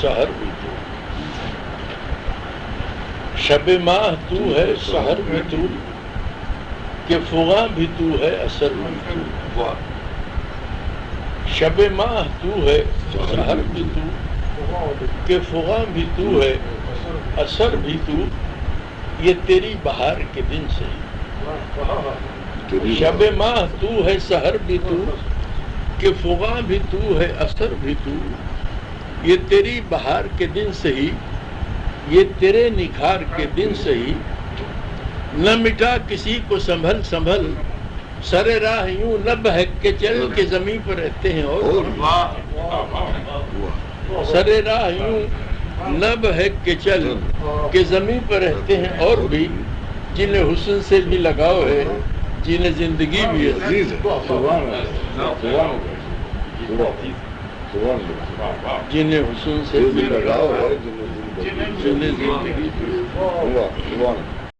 سحر بھی تو، شب ماہ تو ہے سحر بھی تو، کہ فغاں بھی تو ہے اثر بھی تو، شب ماہ تو ہے سحر بھی تو، کہ فغاں بھی تو ہے اثر بھی تو، یہ تیری بہار کے دن سے شب ماہ تو ہے سحر بھی تو، کہ فغاں بھی تو ہے اثر بھی تو، یہ تیری بہار کے دن سے ہی، یہ تیرے نکھار کے دن سے ہی، نہ مٹا کسی کو سنبھل سنبھل، سر راہ یوں نہ بہک کے چل کے زمین پر رہتے ہیں اور سر راہ یوں نہ بہک کے چل کے زمین پر رہتے ہیں اور بھی، جنہیں حسن سے بھی لگاؤ ہے، جنہیں زندگی بھی عزیز ہے، جنہیں حسن سے بھی لگاؤ ہے، جنہیں زندگی بھی